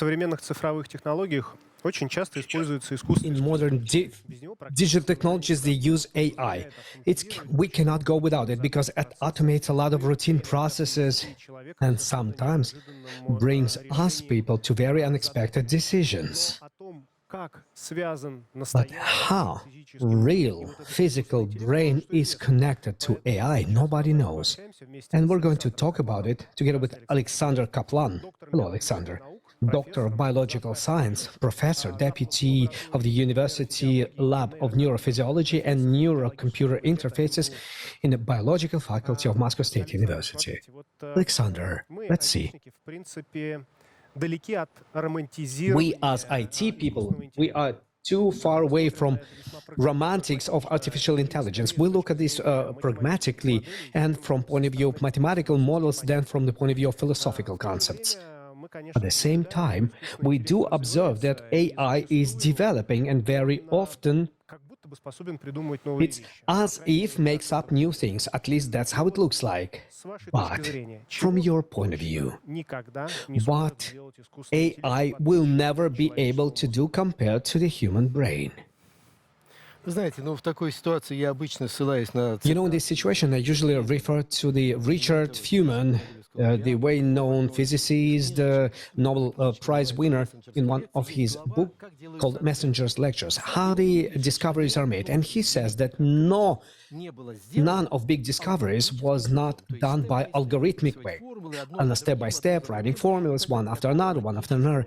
современных цифровых технологиях очень часто используется искусственный In modern интеллект. Без него digital technologies, they use AI. We cannot go without it because it automates a lot of routine processes and sometimes brings us people to very unexpected decisions. о том, как связан But настоящий how физический мир real и вот этот physical искусственный brain интеллект, is connected to AI, nobody knows. общаемся вместе And с we're going to Александром talk about it together with Alexander Kaplan. Hello, Alexander. Doctor of Biological Science, Professor, Deputy of the University Lab of Neurophysiology and Neurocomputer Interfaces in the Biological Faculty of Moscow State University. Смотрите, Alexander, мы, let's see. айтишники, в принципе, далеки от We романтизирования as IT people, искусственного we интеллекта. are too far away from romantics of artificial intelligence. We look at this pragmatically and from point of view of mathematical models than from the point of view of philosophical concepts. Мы, конечно, At the same time, we do observe that AI is developing and very often как будто бы способен придумывать новые it's вещи. as if makes up new things. At least that's how it looks like. С вашей точки But зрения, from чего your point of view, никогда не сможет what сделать искусственный AI интеллект will never be able to do compared to the human brain. Вы знаете, ну в такой ситуации я обычно ссылаюсь на You know, in this situation, I usually refer to the Richard Feynman, the well-known physicist, Nobel Prize winner, in one of his book called Messenger's Lectures, how the discoveries are made. And he says that none of big discoveries was not done by algorithmic way, on a step-by-step, writing formulas one after another, one after another.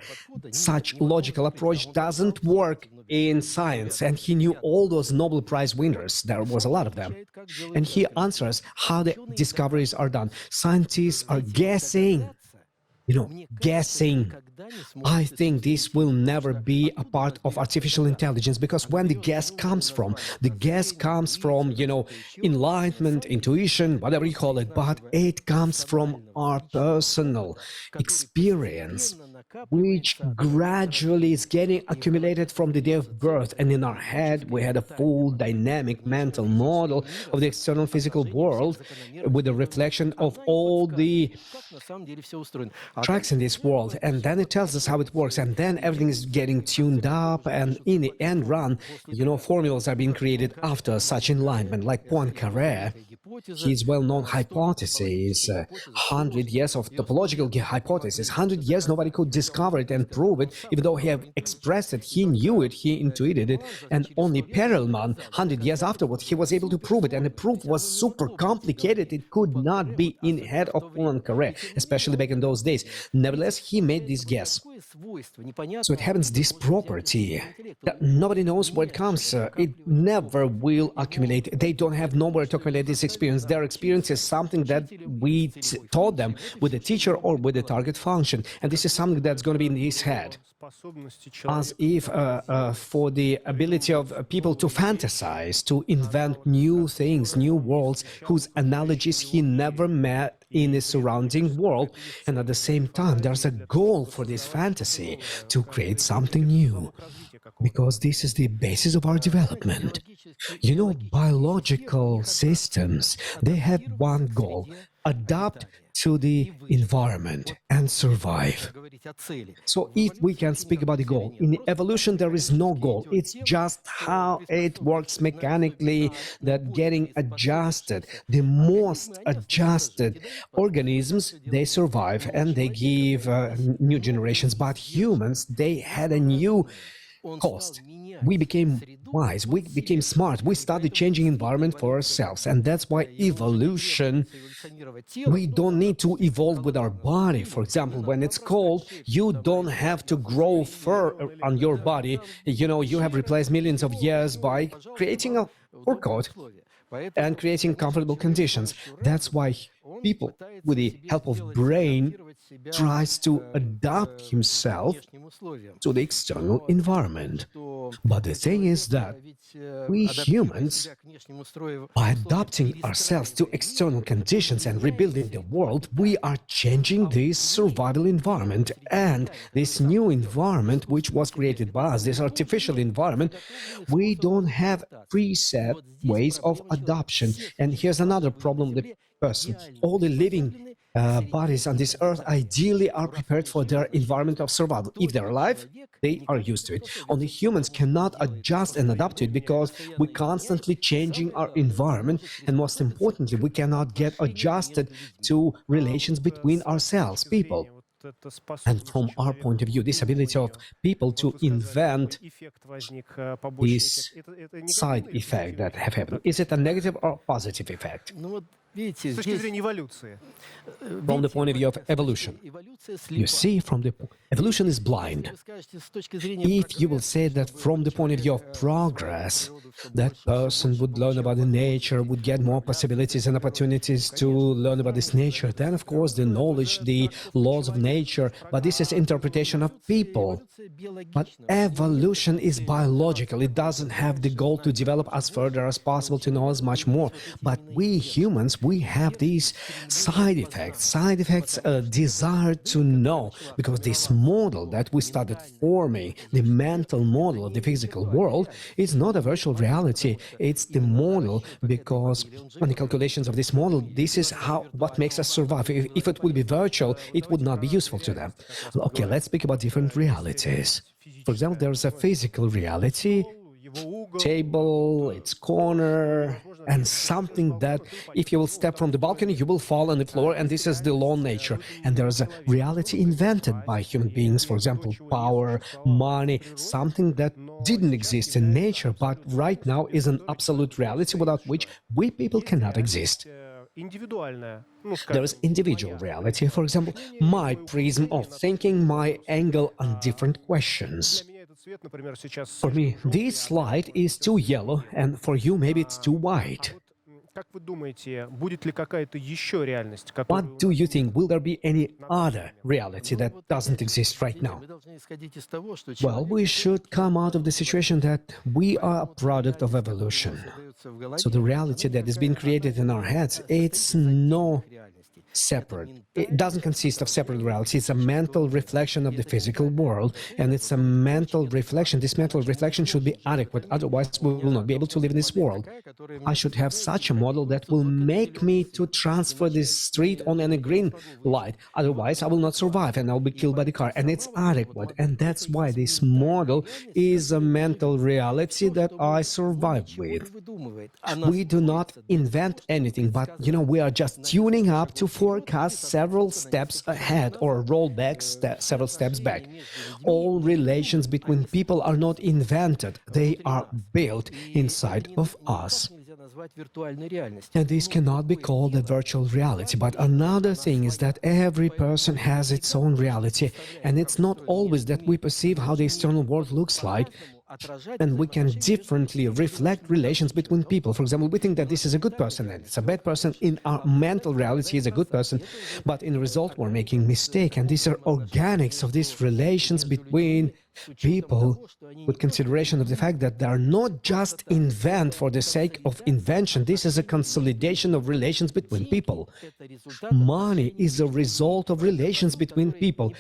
Such logical approach doesn't work in science, and he knew all those Nobel Prize winners. There was a lot of them. And he answers how the discoveries are done. Scientists are guessing, guessing. I think this will never be a part of artificial intelligence because when the guess comes from, enlightenment, intuition, whatever you call it, but it comes from our personal experience, which gradually is getting accumulated from the day of birth. And in our head, we had a full dynamic mental model of the external physical world with a reflection of all the tracks in this world. And then it tells us how it works. And then everything is getting tuned up. And in the end run, formulas are being created after such enlightenment, like Poincaré. His well-known hypothesis, 100 years of topological hypothesis, 100 years nobody could discover it and prove it, even though he had expressed it, he knew it, he intuited it, and only Perelman, 100 years afterwards, he was able to prove it, and the proof was super complicated, it could not be in the head of Poincaré, especially back in those days. Nevertheless, he made this guess. So it happens, this property, that nobody knows where it comes, it never will accumulate, they don't have nowhere to accumulate this experience. Their experience is something that we taught them with the teacher or with the target function, and this is something that's going to be in his head. As if for the ability of people to fantasize, to invent new things, new worlds, whose analogies he never met in the surrounding world. And at the same time, there's a goal for this fantasy to create something new, because this is the basis of our development. Biological systems, they have one goal: adapt to the environment and survive. So if we can speak about the goal, in evolution there is no goal. It's just how it works mechanically, that getting adjusted, the most adjusted organisms, they survive and they give new generations. But humans, they had a new cost. We became wise, we became smart, we started changing environment for ourselves, and that's why evolution, we don't need to evolve with our body. For example, when it's cold, you don't have to grow fur on your body. You have replaced millions of years by creating a fur coat and creating comfortable conditions. That's why people, with the help of brain, tries to adapt himself to the external environment. But the thing is that we humans, by adapting ourselves to external conditions and rebuilding the world, we are changing this survival environment. And this new environment, which was created by us, this artificial environment, we don't have preset ways of adoption. And here's another problem: the person, all the living bodies on this earth ideally are prepared for their environment of survival. If they're alive, they are used to it. Only humans cannot adjust and adapt to it because we're constantly changing our environment, and most importantly, we cannot get adjusted to relations between ourselves, people. And from our point of view, this ability of people to invent this side effect that have happened, is it a negative or positive effect? Ну вот видите, С точки здесь, зрения эволюции. From the point of view of evolution. эволюция You слепа. see, evolution is blind. Вы скажете, с точки зрения If you will say that from the point of view of progress, that person would learn about the nature, would get more possibilities and opportunities to learn about this nature, then of course the knowledge, the laws of nature, but this is interpretation of people. But evolution is biological. It doesn't have the goal to develop as further as possible, to know as much more. But we humans, we have these side effects, a desire to know, because this model that we started forming, the mental model of the physical world, is not a virtual reality. It's the model, because on the calculations of this model, this is what makes us survive. If it would be virtual, it would not be useful to them. Okay, let's speak about different realities. For example, there's a physical reality, table, its corner, and something that if you will step from the balcony, you will fall on the floor, and this is the law of nature. And there's a reality invented by human beings, for example, power, money, something that didn't exist in nature, but right now is an absolute reality without which we people cannot exist. There is individual reality, for example, my prism of thinking, my angle on different questions. For me, this light is too yellow, and for you, maybe it's too white. What do you think? Will there be any other reality that doesn't exist right now? Well, we should come out of the situation that we are a product of evolution. So the reality that is being created in our heads, it's no separate. It doesn't consist of separate reality. It's a mental reflection of the physical world, and it's a mental reflection. This mental reflection should be adequate, otherwise we will not be able to live in this world. I should have such a model that will make me to transfer this street on a green light. Otherwise, I will not survive and I'll be killed by the car. And it's adequate. And that's why this model is a mental reality that I survive with. We do not invent anything, but we are just tuning up to forecast several steps ahead or roll back several steps back. All relations between people are not invented, they are built inside of us. And this cannot be called a virtual reality. But another thing is that every person has its own reality, and it's not always that we perceive how the external world looks like, and we can differently reflect relations between people. For example, we think that this is a good person and it's a bad person. In our mental reality, is a good person, but in the result, we're making mistake. And these are organics of these relations between people, with consideration of the fact that they are not just invent for the sake of invention. This is a consolidation of relations between people. Money is a result of relations between people.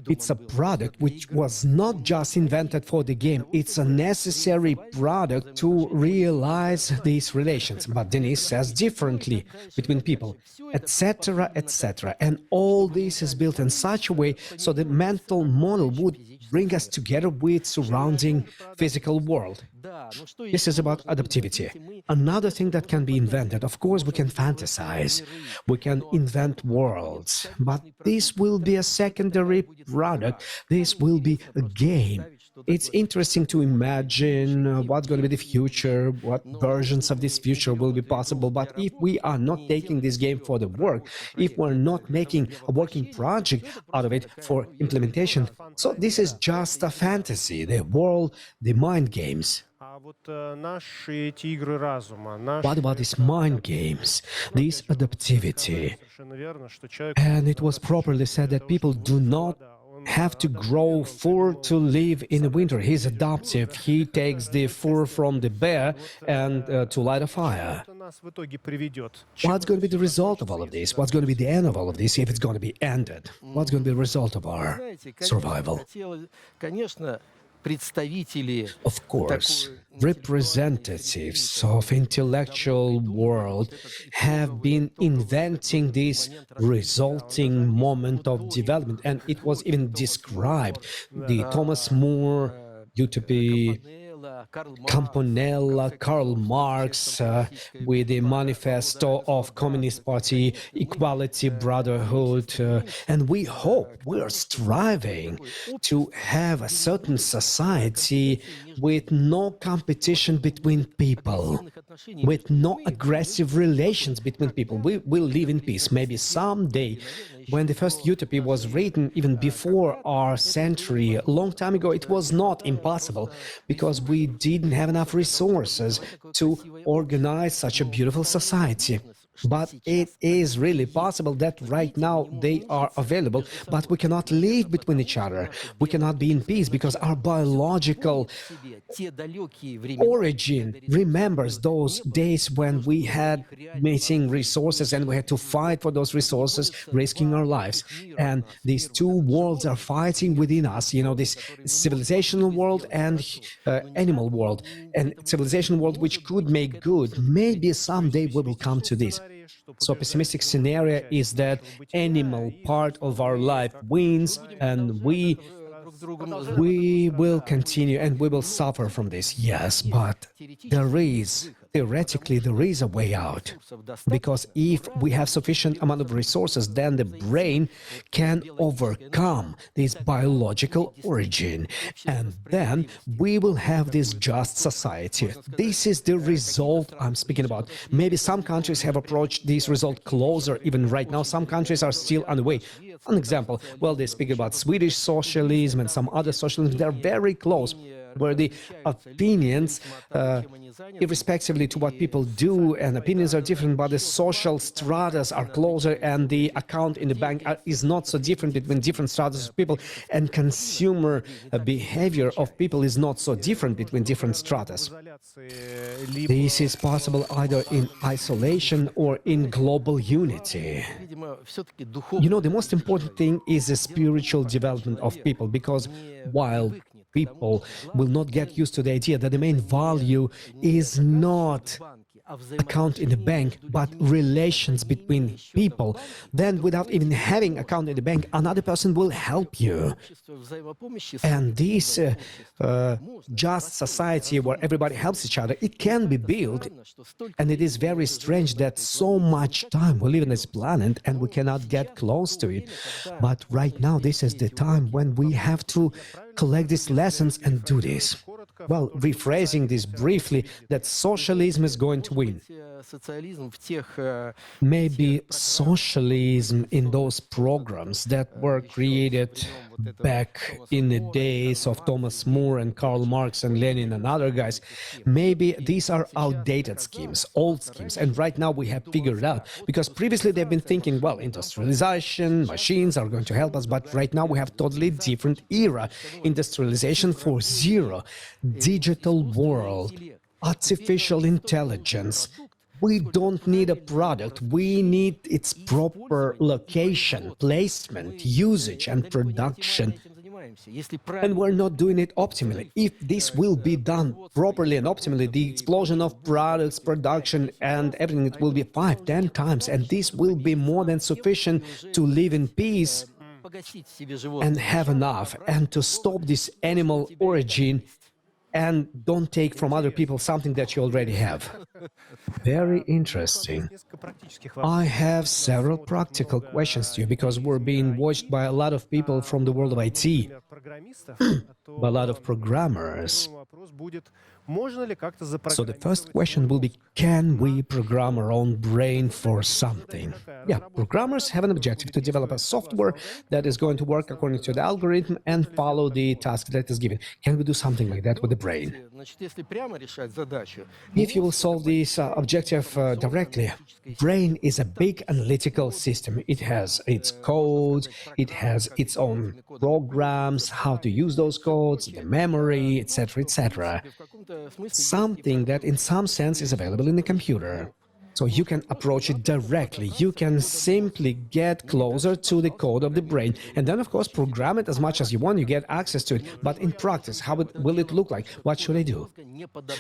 It's a product which was not just invented for the game. It's a necessary product to realize these relations. But Denis says differently between people, etc., etc. And all this is built in such a way so the mental model would bring us together with surrounding physical world. This is about adaptivity. Another thing that can be invented, of course, we can fantasize, we can invent worlds, but this will be a secondary product, this will be a game. It's interesting to imagine what's going to be the future, what versions of this future will be possible, but if we are not taking this game for the work, if we're not making a working project out of it for implementation, so this is just a fantasy, the world, the mind games. What about these mind games, this adaptivity? And it was properly said that people do not have to grow fur to live in the winter. He's adaptive. He takes the fur from the bear and to light a fire. What's going to be the result of all of this? What's going to be the end of all of this if it's going to be ended? What's going to be the result of our survival? представители Of course, такой representatives of intellectual world have been inventing this resulting moment of development, and it was even described. The Thomas More utopia, Campanella, Karl Marx, with the manifesto of Communist Party, equality, brotherhood, and we hope, we are striving to have a certain society with no competition between people, with no aggressive relations between people. We will live in peace. Maybe someday, when the first utopia was written, even before our century, a long time ago, it was not impossible because we didn't have enough resources to organize such a beautiful society. But it is really possible that right now they are available, but we cannot live between each other. We cannot be in peace because our biological origin remembers those days when we had missing resources and we had to fight for those resources, risking our lives. And these two worlds are fighting within us, you know, this civilizational world and animal world. And civilizational world which could make good. Maybe someday we will come to this. So pessimistic scenario is that animal part of our life wins and we will continue and we will suffer from this. Yes, but theoretically there is a way out, because if we have sufficient amount of resources, then the brain can overcome this biological origin, and then we will have this just society. This is the result I'm speaking about. Maybe some countries have approached this result closer even right now. Some countries are still on the way. An example, well, they speak about Swedish socialism and some other socialism. They're very close, where the opinions, irrespectively to what people do, and opinions are different, but the social stratas are closer, and the account in the bank is not so different between different stratas of people, and consumer behavior of people is not so different between different stratas. This is possible either in isolation or in global unity. You know, the most important thing is the spiritual development of people, because while people will not get used to the idea that the main value is not account in the bank, but relations between people, then without even having account in the bank, another person will help you. And this just society where everybody helps each other, it can be built. And it is very strange that so much time we live on this planet and we cannot get close to it. But right now, this is the time when we have to collect these lessons and do this. Well, rephrasing this briefly, that socialism is going to win. Maybe socialism in those programs that were created back in the days of Thomas More and Karl Marx and Lenin and other guys, maybe these are outdated schemes, old schemes, and right now we have figured out, because previously they've been thinking, well, industrialization, machines are going to help us, but right now we have totally different era. Industrialization 4.0, digital world, artificial intelligence. We don't need a product, we need its proper location, placement, usage and production. And we're not doing it optimally. If this will be done properly and optimally, the explosion of products, production and everything, it will be 5-10 times, and this will be more than sufficient to live in peace and have enough, and to stop this animal origin and don't take from other people something that you already have. Very interesting. I have several practical questions to you, because we're being watched by a lot of people from the world of IT, by a lot of programmers. So the first question will be, can we program our own brain for something? Yeah, programmers have an objective to develop a software that is going to work according to the algorithm and follow the task that is given. Can we do something like that with the brain? If you will solve this objective directly, brain is a big analytical system. It has its code, it has its own programs, how to use those codes, the memory, etc., etc. Something that in some sense is available in the computer. So you can approach it directly. You can simply get closer to the code of the brain and then, of course, program it as much as you want. You get access to it. But in practice, will it look like? What should I do?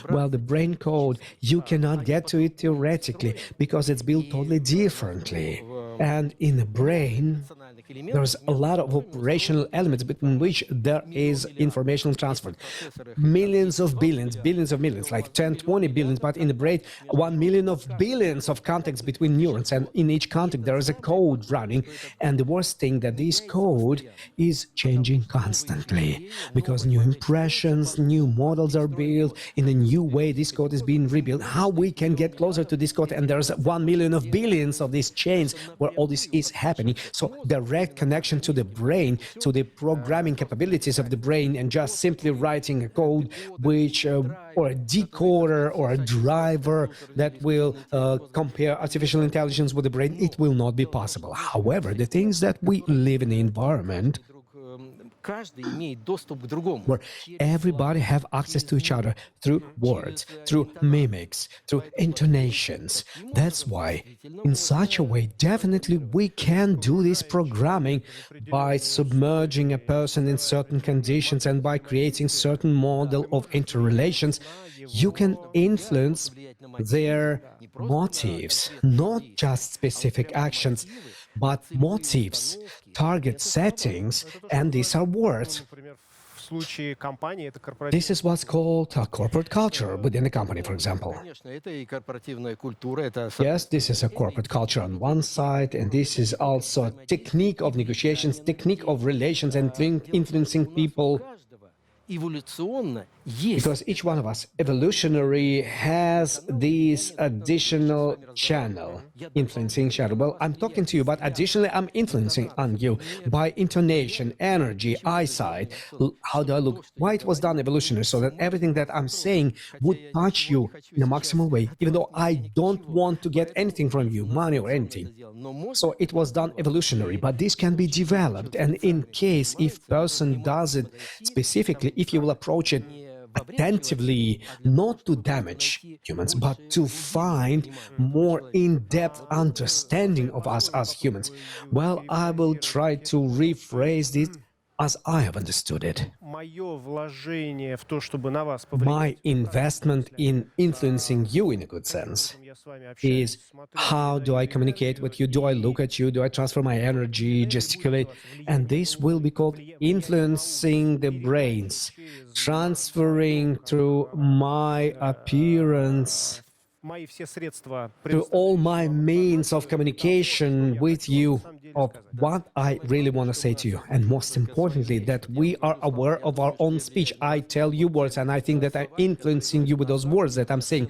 Well, the brain code, you cannot get to it theoretically because it's built totally differently. And in the brain, there's a lot of operational elements between which there is information transfer. Millions of billions, billions of millions, like 10, 20 billions, but in the brain, 1 million of billions of contacts between neurons. And in each contact, there is a code running. And the worst thing that this code is changing constantly because new impressions, new models are built. In a new way, this code is being rebuilt. How we can get closer to this code? And there's 1 million of billions of these chains where all this is happening. So direct connection to the brain, to the programming capabilities of the brain, and just simply writing a code which, or a decoder or a driver that will compare artificial intelligence with the brain, it will not be possible. However, the things that we live in the environment where everybody have access to each other through words, through mimics, through intonations. That's why, in such a way, definitely we can do this programming by submerging a person in certain conditions and by creating certain model of interrelations. You can influence their motives, not just specific actions, but motives, target settings, and these are words. This is what's called a corporate culture within a company, for example. Yes, this is a corporate culture on one side, and this is also a technique of negotiations, technique of relations and influencing people. Because each one of us evolutionary has this additional channel, influencing channel. Well, I'm talking to you, but additionally, I'm influencing on you by intonation, energy, eyesight. How do I look? Why it was done evolutionary, so that everything that I'm saying would touch you in a maximal way, even though I don't want to get anything from you, money or anything. So it was done evolutionary, but this can be developed. And in case if person does it specifically, if you will approach it attentively, not to damage humans, but to find more in-depth understanding of us as humans. Well, I will try to rephrase this as I have understood it. My investment in influencing you in a good sense is how do I communicate with you? Do I look at you? Do I transfer my energy, gesticulate? And this will be called influencing the brains, transferring through my appearance, through all my means of communication with you, of what I really want to say to you. And most importantly, that we are aware of our own speech. I tell you words, and I think that I'm influencing you with those words that I'm saying.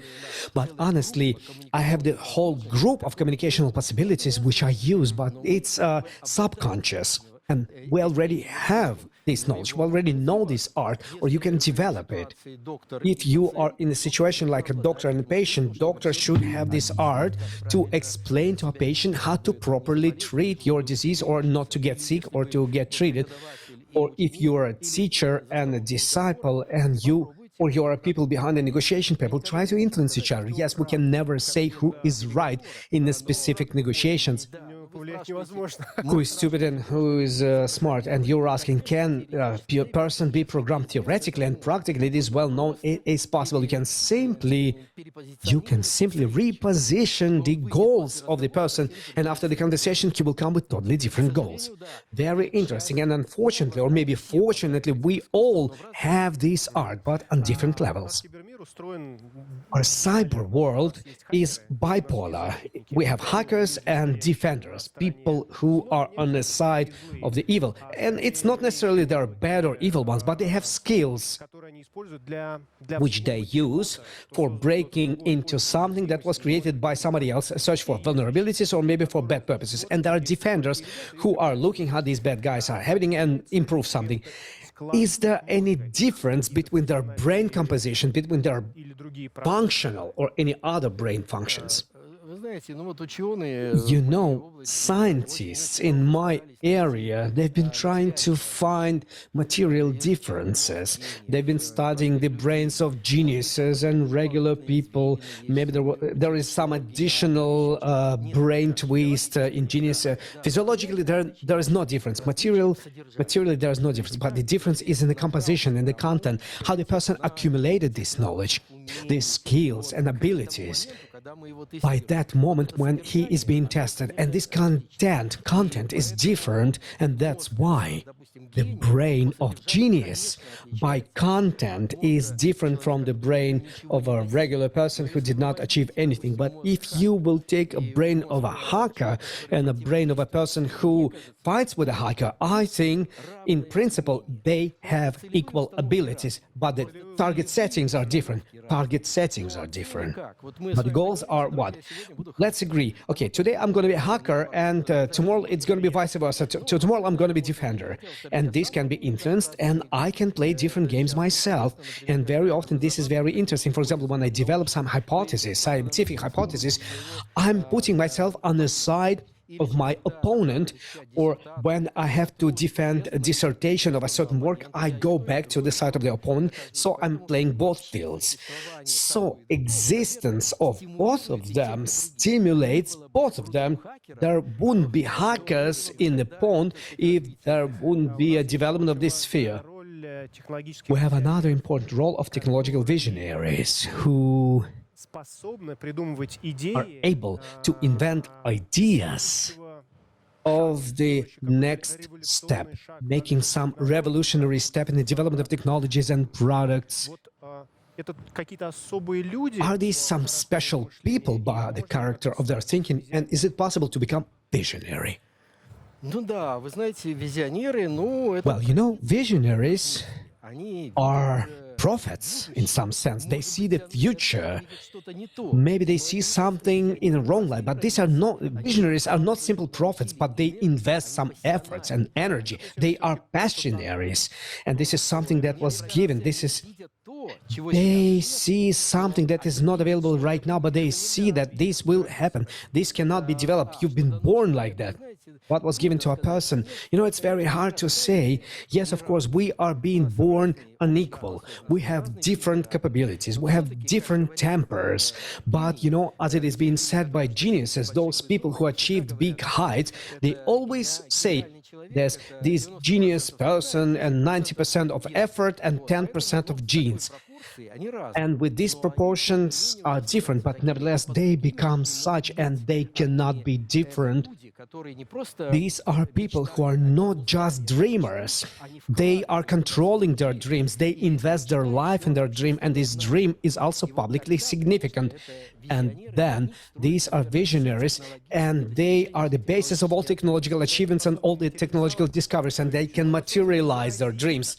But honestly, I have the whole group of communicational possibilities which I use, but it's subconscious. And we already have this knowledge, we already know this art, or you can develop it. If you are in a situation like a doctor and a patient, doctor should have this art to explain to a patient how to properly treat your disease or not to get sick or to get treated. Or if you are a teacher and a disciple and you or you are people behind the negotiation table, try to influence each other. Yes, we can never say who is right in the specific negotiations. Who is stupid and who is smart, and you're asking, can a person be programmed theoretically and practically? It is well known, it is possible. You can simply reposition the goals of the person, and after the conversation he will come with totally different goals. Very interesting. And unfortunately, or maybe fortunately, we all have this art, but on different levels. Our cyber world is bipolar. We have hackers and defenders, people who are on the side of the evil. And it's not necessarily they're bad or evil ones, but they have skills which they use for breaking into something that was created by somebody else, search for vulnerabilities or maybe for bad purposes. And there are defenders who are looking how these bad guys are having and improve something. Is there any difference between their brain composition, between their functional or any other brain functions? знаете, ну вот ученые You в моей know, области scientists очень in много my пытались area, they've been trying to взять find material differences. They've been studying the brains of geniuses and regular people. Maybe there is some additional brain twist in genius. Physiologically, there is no difference. Materially, there is no difference. But the difference is in the composition and the content, how the person accumulated this knowledge, these skills and abilities by that moment when he is being tested. And this content is different, and that's why the brain of genius by content is different from the brain of a regular person who did not achieve anything. But if you will take a brain of a hacker and a brain of a person who fights with a hacker, I think in principle they have equal abilities, but the target settings are different. Target settings are different. But the goals are what? Let's agree. Okay, today I'm going to be a hacker, and tomorrow it's going to be vice versa. Tomorrow I'm going to be defender. And this can be influenced, and I can play different games myself. And very often this is very interesting. For example, when I develop some hypothesis, scientific hypothesis, I'm putting myself on the side of my opponent, or when I have to defend a dissertation of a certain work, I go back to the side of the opponent, so I'm playing both fields. So existence of both of them stimulates both of them. There wouldn't be hackers in the pond if there wouldn't be a development of this sphere. Роль технологических We have another important role of technological visionaries who способны придумывать are идеи able to invent ideas of the next step, making some revolutionary step in the development of technologies and products. Вот это какие-то особые люди. Are these some special people by the character of their thinking, and is it possible to become visionary? Ну да, вы знаете, визионеры, ну это Well, you know, visionaries они are видят, prophets in some sense. They see the future. видят что-то не то. Maybe they see something in a wrong light, but these are not visionaries are not simple prophets, but they invest some efforts and energy. They are passionaries, and this is something that was given. This is Видят то, чего they see something that is not available right now, but they see that this will happen. This cannot be developed. You've been born like that. What was given to a person? You know, it's very hard to say. Yes, of course, we are being born unequal. We have different capabilities. We have different tempers. But, you know, as it is being said by geniuses, those people who achieved big heights, they always say there's this genius person and 90% of effort and 10% of genes. они разные. And with these proportions are different, but nevertheless they become such, and they cannot be different. Люди, которые не просто These are people who are not just dreamers. They are controlling their dreams. They invest their life in their dream, and this dream is also publicly significant. And then these are visionaries, and they are the basis of all technological achievements and all the technological discoveries, and they can materialize their dreams,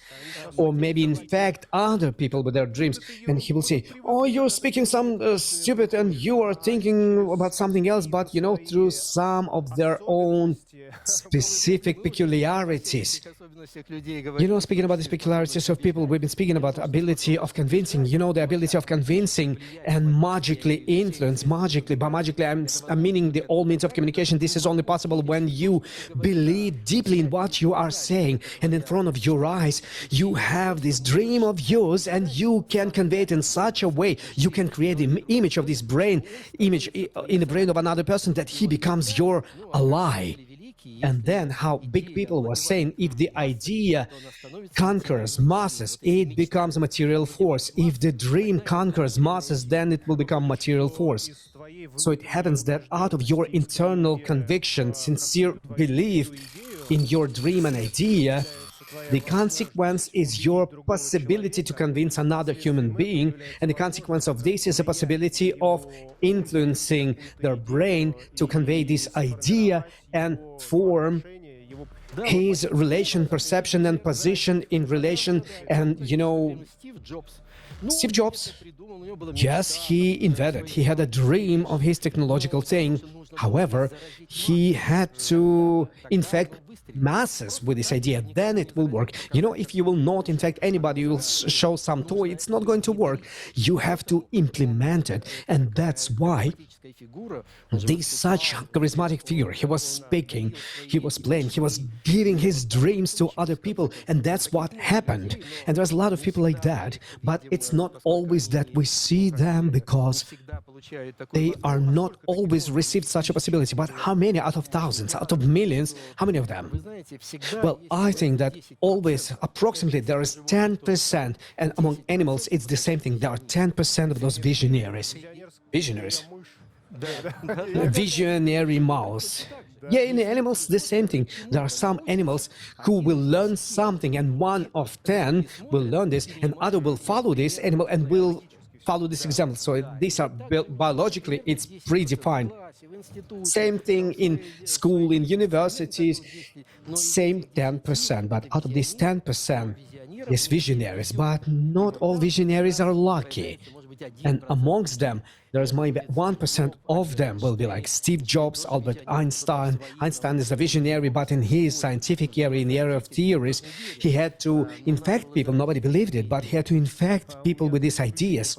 or maybe infect other people with their dreams. And he will say, "Oh, you're speaking some stupid, and you are thinking about something else," but you know, through some of their own specific peculiarities. особенностях людей You know, speaking about the peculiarities of people, we've been speaking about ability of convincing. You know, the ability of convincing and magically influence. Magically, by magically, I'm meaning the all means of communication. This is only possible when you believe deeply in what you are saying, and in front of your eyes, you have this dream of yours, and you can convey it in such a way. You can create the image of this brain, image in the brain of another person, that he becomes your ally. And then how big people were saying, if the idea conquers masses, it becomes a material force. If the dream conquers masses, then it will become material force. So it happens that out of your internal conviction, sincere belief in your dream and idea, the consequence is your possibility to convince another human being, and the consequence of this is a possibility of influencing their brain to convey this idea and form his relation, perception, and position in relation. And you know, Стив Джобс Steve Jobs, yes, he invented, he had a dream of his technological thing. However, he had to infect masses with this idea, then it will work. You know, if you will not infect anybody, you will show some toy, it's not going to work. You have to implement it, and that's why this such charismatic figure, he was speaking, he was playing, he was giving his dreams to other people, and that's what happened. And there's a lot of people like that, but it's not always that we see them, because they are not always received such a possibility. But how many out of thousands, out of millions, how many of them? Well, I think that always, approximately, there is 10%, and among animals, it's the same thing. There are 10% of those visionaries. Visionaries. Visionary mouse. Yeah, in the animals, the same thing. There are some animals who will learn something, and 1 of 10 will learn this, and other will follow this animal and will follow this example. So these are biologically, it's predefined. Same thing in school, in universities, same 10%. But out of these 10%, yes, visionaries, but not all visionaries are lucky. And amongst them, there's maybe 1% of them will be like Steve Jobs, Albert Einstein. Einstein is a visionary, but in his scientific area, in the area of theories, he had to infect people. Nobody believed it, but he had to infect people with these ideas.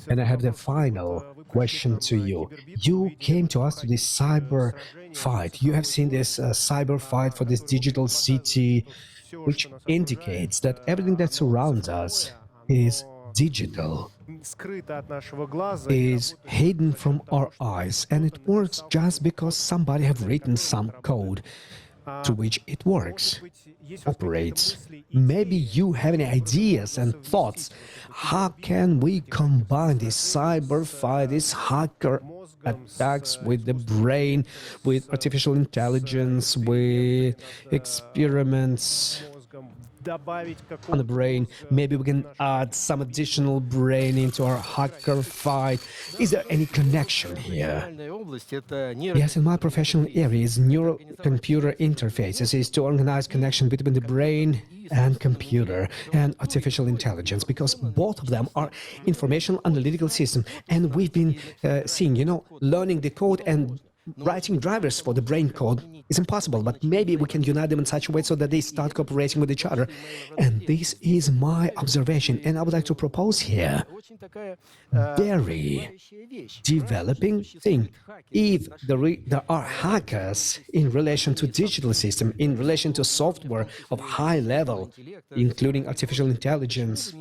And I have the final question to you. You came to us to this cyber fight. You have seen this cyber fight for this digital city, which indicates that everything that surrounds us is digital, is hidden from our eyes, and it works just because somebody have written some code to which it works, operates. Maybe you have any ideas and thoughts. How can we combine this cyber fight, this hacker attacks with the brain, with artificial intelligence, with experiments on the brain? Maybe we can add some additional brain into our hacker fight. Is there any connection here? Yes, in my professional area is neural-computer interfaces, is to organize connection between the brain and computer and artificial intelligence, because both of them are information analytical system, and we've been seeing, you know, learning the code and writing drivers for the brain code is impossible, but maybe we can unite them in such a way so that they start cooperating with each other. And this is my observation, and I would like to propose here very developing thing. If there are hackers in relation to digital system, in relation to software of high level, including artificial intelligence,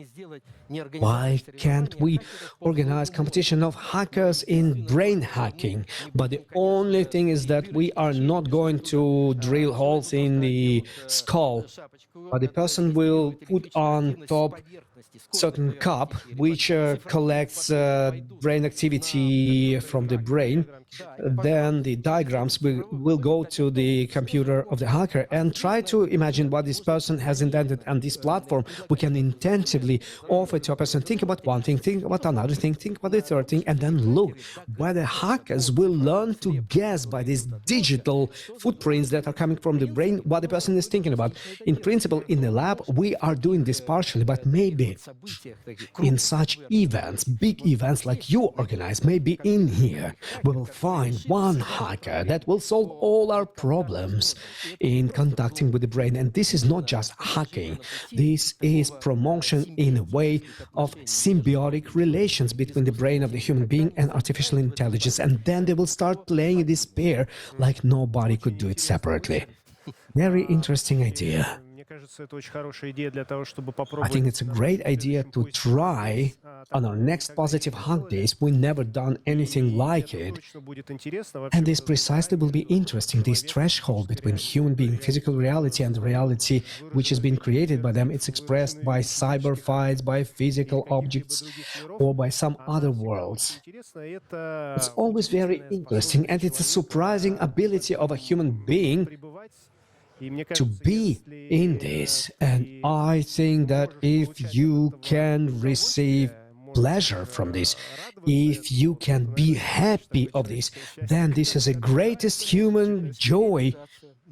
why can't we organize competition of hackers in brain hacking? But the only thing is that we are not going to drill holes in the skull, but the person will put on top certain cup which collects brain activity from the brain. Then the diagrams will go to the computer of the hacker and try to imagine what this person has invented. And this platform, we can intensively offer to a person, think about one thing, think about another thing, think about the third thing, and then look where the hackers will learn to guess by these digital footprints that are coming from the brain what the person is thinking about. In principle, in the lab, we are doing this partially, but maybe in such events, big events like you organize, maybe in here, we will find one hacker that will solve all our problems in contacting with the brain. And this is not just hacking. This is promotion in a way of symbiotic relations between the brain of the human being and artificial intelligence. And then they will start playing this pair like nobody could do it separately. Very interesting idea. I think it's a great idea to try on our next Positive Hack Days. We've never done anything like it. And this precisely will be interesting, this threshold between human being, physical reality, and the reality which has been created by them. It's expressed by cyber fights, by physical objects, or by some other worlds. It's always very interesting, and it's a surprising ability of a human being to be in this. And I think that if you can receive pleasure from this, if you can be happy of this, then this is the greatest human joy.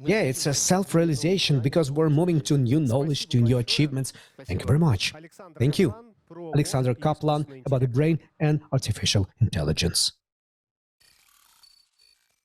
Yeah, it's a self-realization, because we're moving to new knowledge, to new achievements. Thank you very much. Thank you. Alexander Kaplan about the brain and artificial intelligence.